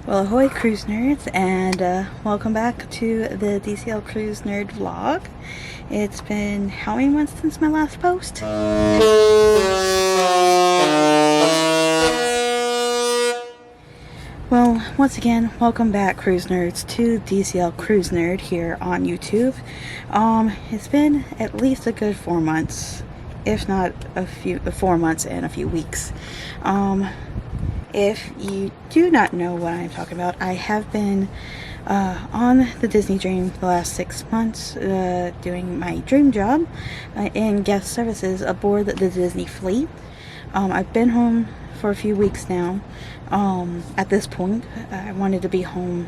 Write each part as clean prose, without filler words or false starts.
Well, ahoy Cruise Nerds, and welcome back to the DCL Cruise Nerd vlog. It's been how many months since my last post? Well, once again, welcome back Cruise Nerds to DCL Cruise Nerd here on YouTube. It's been at least a good 4 months, if not 4 months and a few weeks. If you do not know what I'm talking about, I have been on the Disney Dream the last 6 months, doing my dream job in guest services aboard the Disney fleet. I've been home for a few weeks now. At this point, I wanted to be home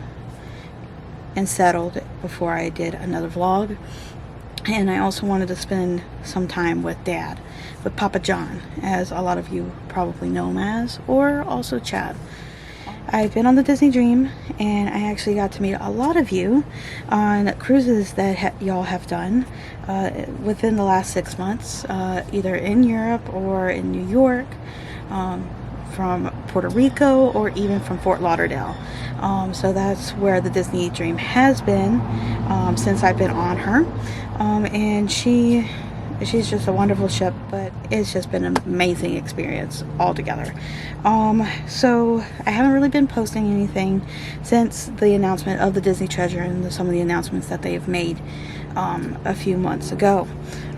and settled before I did another vlog. And I also wanted to spend some time with Dad, with Papa John, as a lot of you probably know him as, or also Chad. I've been on the Disney Dream, and I actually got to meet a lot of you on cruises that y'all have done within the last 6 months, either in Europe or in New York, from Puerto Rico, or even from Fort Lauderdale. So that's where the Disney Dream has been since I've been on her. And she's just a wonderful ship, but it's just been an amazing experience altogether. So I haven't really been posting anything since the announcement of the Disney Treasure and some of the announcements that they've made a few months ago.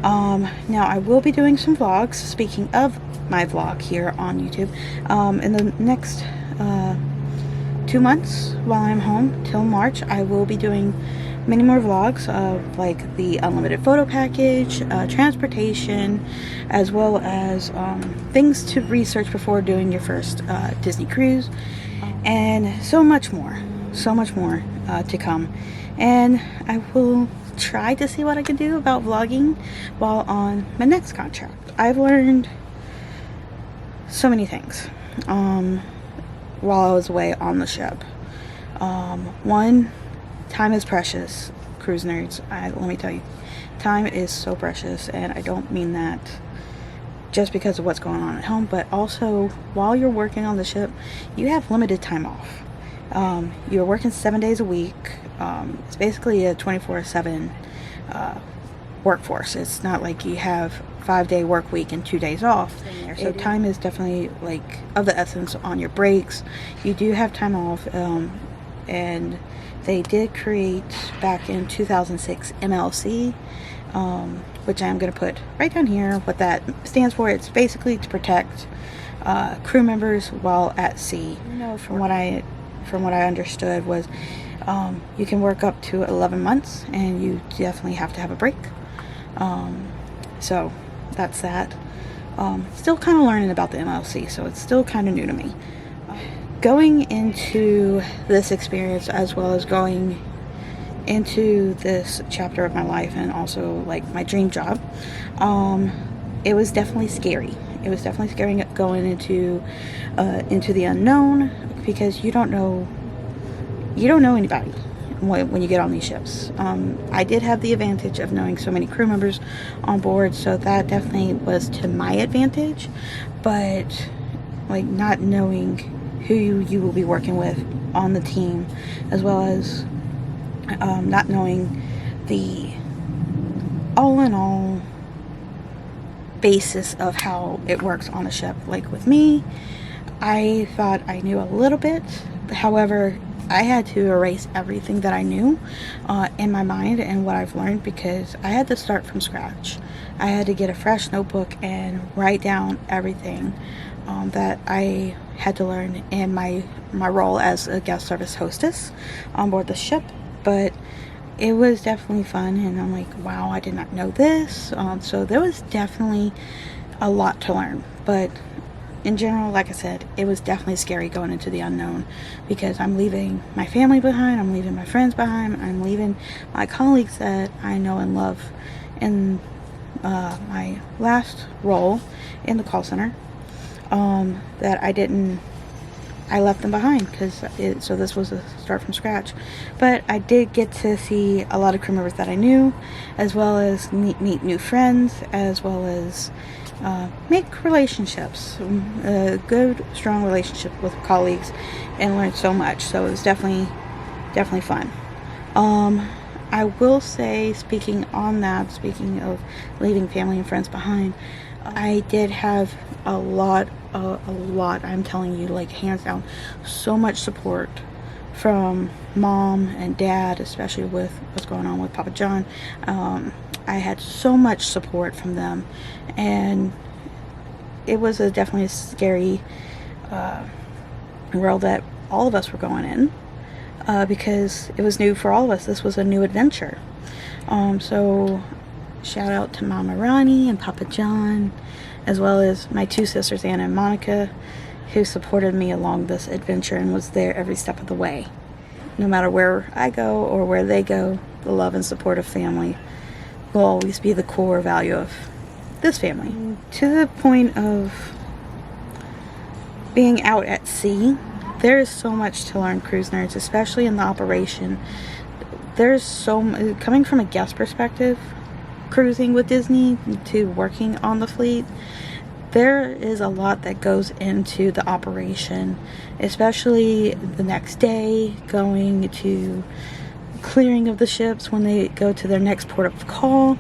Now I will be doing some vlogs, speaking of my vlog here on YouTube, in the next 2 months while I'm home till March. I will be doing many more vlogs of like the unlimited photo package, transportation, as well as things to research before doing your first Disney cruise, and so much more to come. And I will try to see what I can do about vlogging while on my next contract. I've learned so many things while I was away on the ship. One, time is precious, Cruise Nerds. Let me tell you, time is so precious, and I don't mean that just because of what's going on at home, but also while you're working on the ship, you have limited time off. You're working 7 days a week. It's basically a 24/7 workforce. It's not like you have 5-day work week and 2 days off. So time is definitely like of the essence on your breaks. You do have time off, and they did create back in 2006 MLC, which I'm going to put right down here what that stands for. It's basically to protect crew members while at sea. From what I understood was you can work up to 11 months, and you definitely have to have a break. So that's that. Still kind of learning about the MLC, so it's still kind of new to me. Going into this experience, as well as going into this chapter of my life, and also like my dream job, it was definitely scary. It was definitely scary going into the unknown, because you don't know anybody when you get on these ships. I did have the advantage of knowing so many crew members on board, so that definitely was to my advantage. But like not knowing who you will be working with on the team, as well as not knowing the all in all basis of how it works on a ship. Like with me, I thought I knew a little bit. However, I had to erase everything that I knew in my mind and what I've learned, because I had to start from scratch. I had to get a fresh notebook and write down everything that I had to learn in my role as a guest service hostess on board the ship. But it was definitely fun, and I'm like, wow, I did not know this. So there was definitely a lot to learn. But in general, like I said, it was definitely scary going into the unknown, because I'm leaving my family behind, I'm leaving my friends behind, I'm leaving my colleagues that I know and love in my last role in the call center, that I left them behind, so this was a start from scratch. But I did get to see a lot of crew members that I knew, as well as meet new friends, as well as make relationships, a good, strong relationship with colleagues, and learn so much. So it was definitely fun. I will say, speaking of leaving family and friends behind, I did have a lot, I'm telling you, like, hands down, so much support from mom and dad, especially with what's going on with Papa John. I had so much support from them, and it was definitely a scary world that all of us were going in, because it was new for all of us. This was a new adventure. So shout out to Mama Ronnie and Papa John, as well as my two sisters, Anna and Monica, who supported me along this adventure and was there every step of the way. No matter where I go or where they go, the love and support of family will always be the core value of this family. To the point of being out at sea, there is so much to learn, cruise nerds, especially in the operation. There's coming from a guest perspective, cruising with Disney to working on the fleet, there is a lot that goes into the operation, especially the next day, going to clearing of the ships when they go to their next port of call,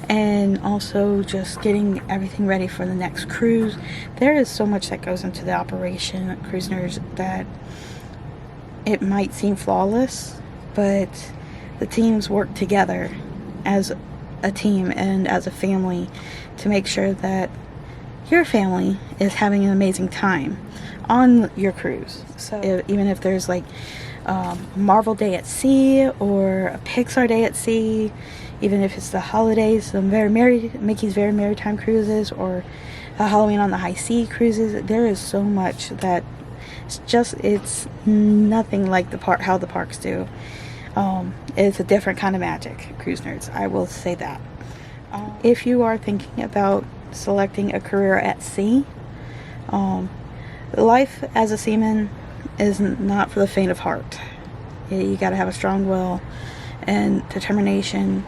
and also just getting everything ready for the next cruise. There is so much that goes into the operation, cruise nerds, that it might seem flawless, but the teams work together as a team and as a family to make sure that your family is having an amazing time on your cruise. So even if there's like Marvel Day at Sea or a Pixar Day at Sea, even if it's the holidays, some Mickey's Very Maritime Cruises, or Halloween on the High Sea cruises, there is so much that it's nothing like how the parks do. It's a different kind of magic, cruise nerds, I will say that. If you are thinking about selecting a career at sea, life as a seaman is not for the faint of heart. You got to have a strong will and determination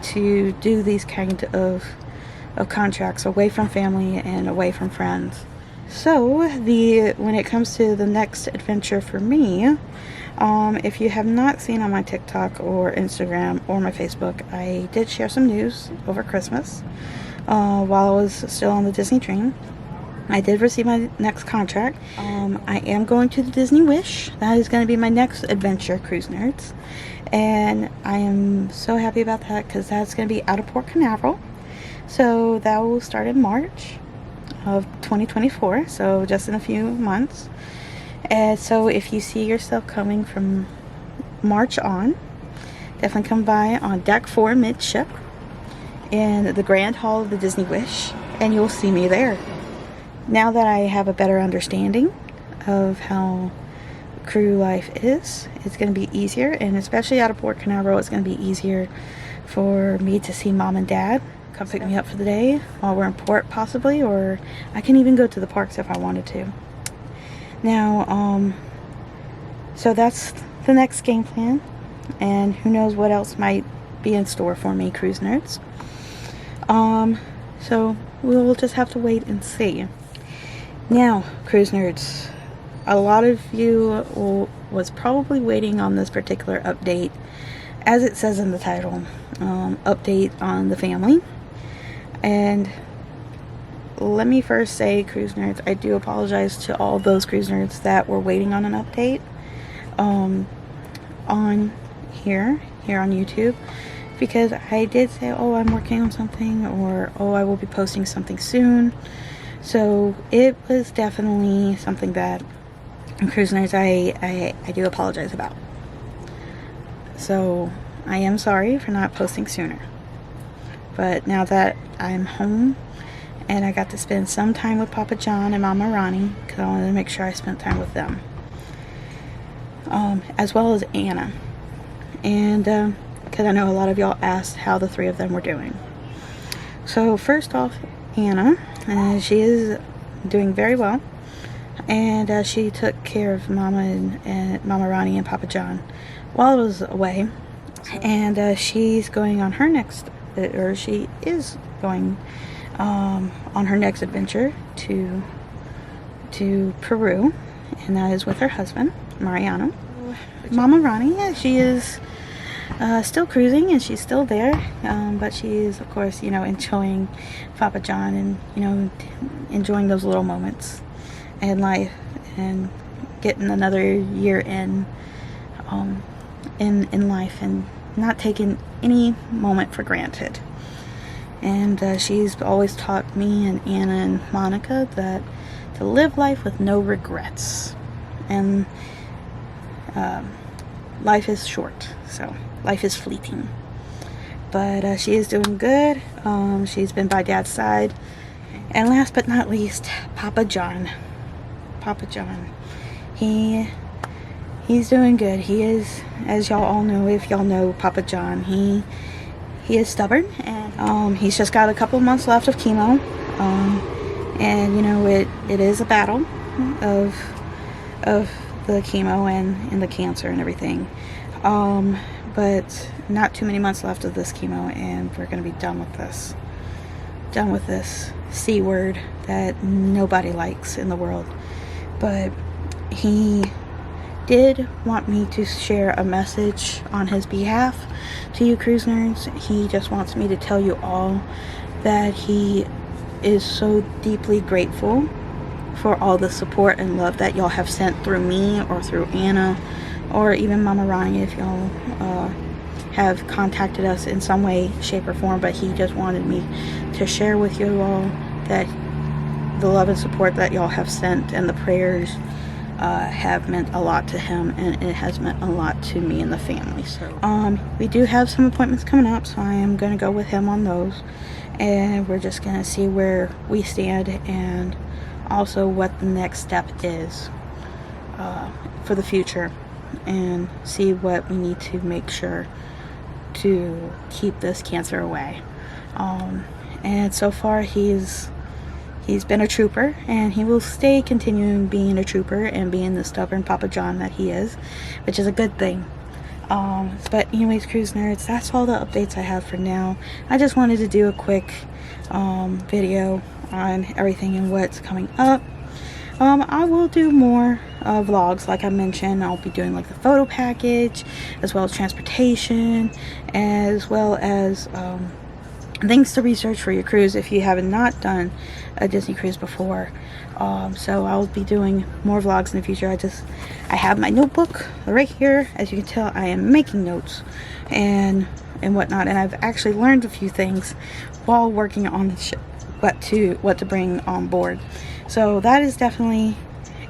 to do these kind of contracts away from family and away from friends. So when it comes to the next adventure for me, if you have not seen on my TikTok or Instagram or my Facebook, I did share some news over Christmas while I was still on the Disney train. I did receive my next contract. I am going to the Disney Wish. That is going to be my next adventure, cruise nerds. And I am so happy about that because that's going to be out of Port Canaveral. So that will start in March of 2024, so just in a few months. And so if you see yourself coming from March on, definitely come by on Deck 4 midship in the Grand Hall of the Disney Wish, and you'll see me there. Now that I have a better understanding of how crew life is, it's going to be easier, and especially out of Port Canaveral, it's going to be easier for me to see mom and dad come pick me up for the day while we're in port, possibly, or I can even go to the parks if I wanted to. Now, so that's the next game plan, and who knows what else might be in store for me, cruise nerds. So we'll just have to wait and see. Now, cruise nerds, a lot of you was probably waiting on this particular update, as it says in the title, update on the family. And let me first say, cruise nerds, I do apologize to all those cruise nerds that were waiting on an update on here on YouTube, because I did say, oh, I'm working on something, or oh, I will be posting something soon. So it was definitely something that, cruise nerds, I do apologize about. So I am sorry for not posting sooner. But now that I'm home and I got to spend some time with Papa John and Mama Ronnie, because I wanted to make sure I spent time with them, as well as Anna, and because I know a lot of y'all asked how the three of them were doing. So first off, Anna, she is doing very well, and she took care of Mama and Mama Ronnie and Papa John while I was away, and she's going on her next, or she is going on her next adventure to Peru, and that is with her husband, Mariano. Mama Ronnie, yeah, she is still cruising, and she's still there, but she is, of course, you know, enjoying Papa John, and, you know, enjoying those little moments in life, and getting another year in life, and not taking any moment for granted. And she's always taught me and Anna and Monica that to live life with no regrets, and life is short, so life is fleeting. But she is doing good. She's been by Dad's side, and last but not least, Papa John. He's doing good. He is, as y'all all know, if y'all know Papa John, he is stubborn, and he's just got a couple months left of chemo, and you know, it is a battle of the chemo and the cancer and everything, but not too many months left of this chemo, and we're going to be done with this C word that nobody likes in the world. But he did want me to share a message on his behalf to you cruise nerds. He just wants me to tell you all that he is so deeply grateful for all the support and love that y'all have sent through me, or through Anna, or even Mama Ronnie, if y'all have contacted us in some way, shape, or form. But he just wanted me to share with you all that the love and support that y'all have sent, and the prayers have meant a lot to him, and it has meant a lot to me and the family. So we do have some appointments coming up, so I am going to go with him on those, and we're just going to see where we stand, and also what the next step is for the future, and see what we need to make sure to keep this cancer away. And so far he's been a trooper, and he will stay continuing being a trooper and being the stubborn Papa John that he is, which is a good thing. But anyways, cruise nerds, that's all the updates I have for now. I just wanted to do a quick video on everything and what's coming up. I will do more vlogs, like I mentioned. I'll be doing like the photo package, as well as transportation, as well as things to research for your cruise if you have not done a Disney cruise before. So I'll be doing more vlogs in the future. I have my notebook right here. As you can tell, I am making notes and whatnot, and I've actually learned a few things while working on the ship, what to bring on board. So that is definitely,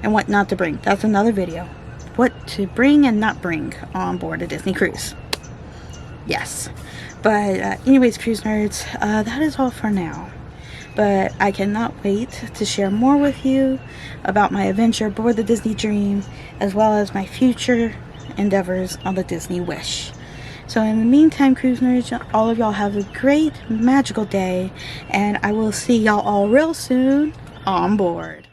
and what not to bring. That's another video. What to bring and not bring on board a Disney cruise. Yes. But anyways, cruise nerds, that is all for now. But I cannot wait to share more with you about my adventure aboard the Disney Dream, as well as my future endeavors on the Disney Wish. So in the meantime, cruise nerds, all of y'all have a great, magical day, and I will see y'all all real soon on board.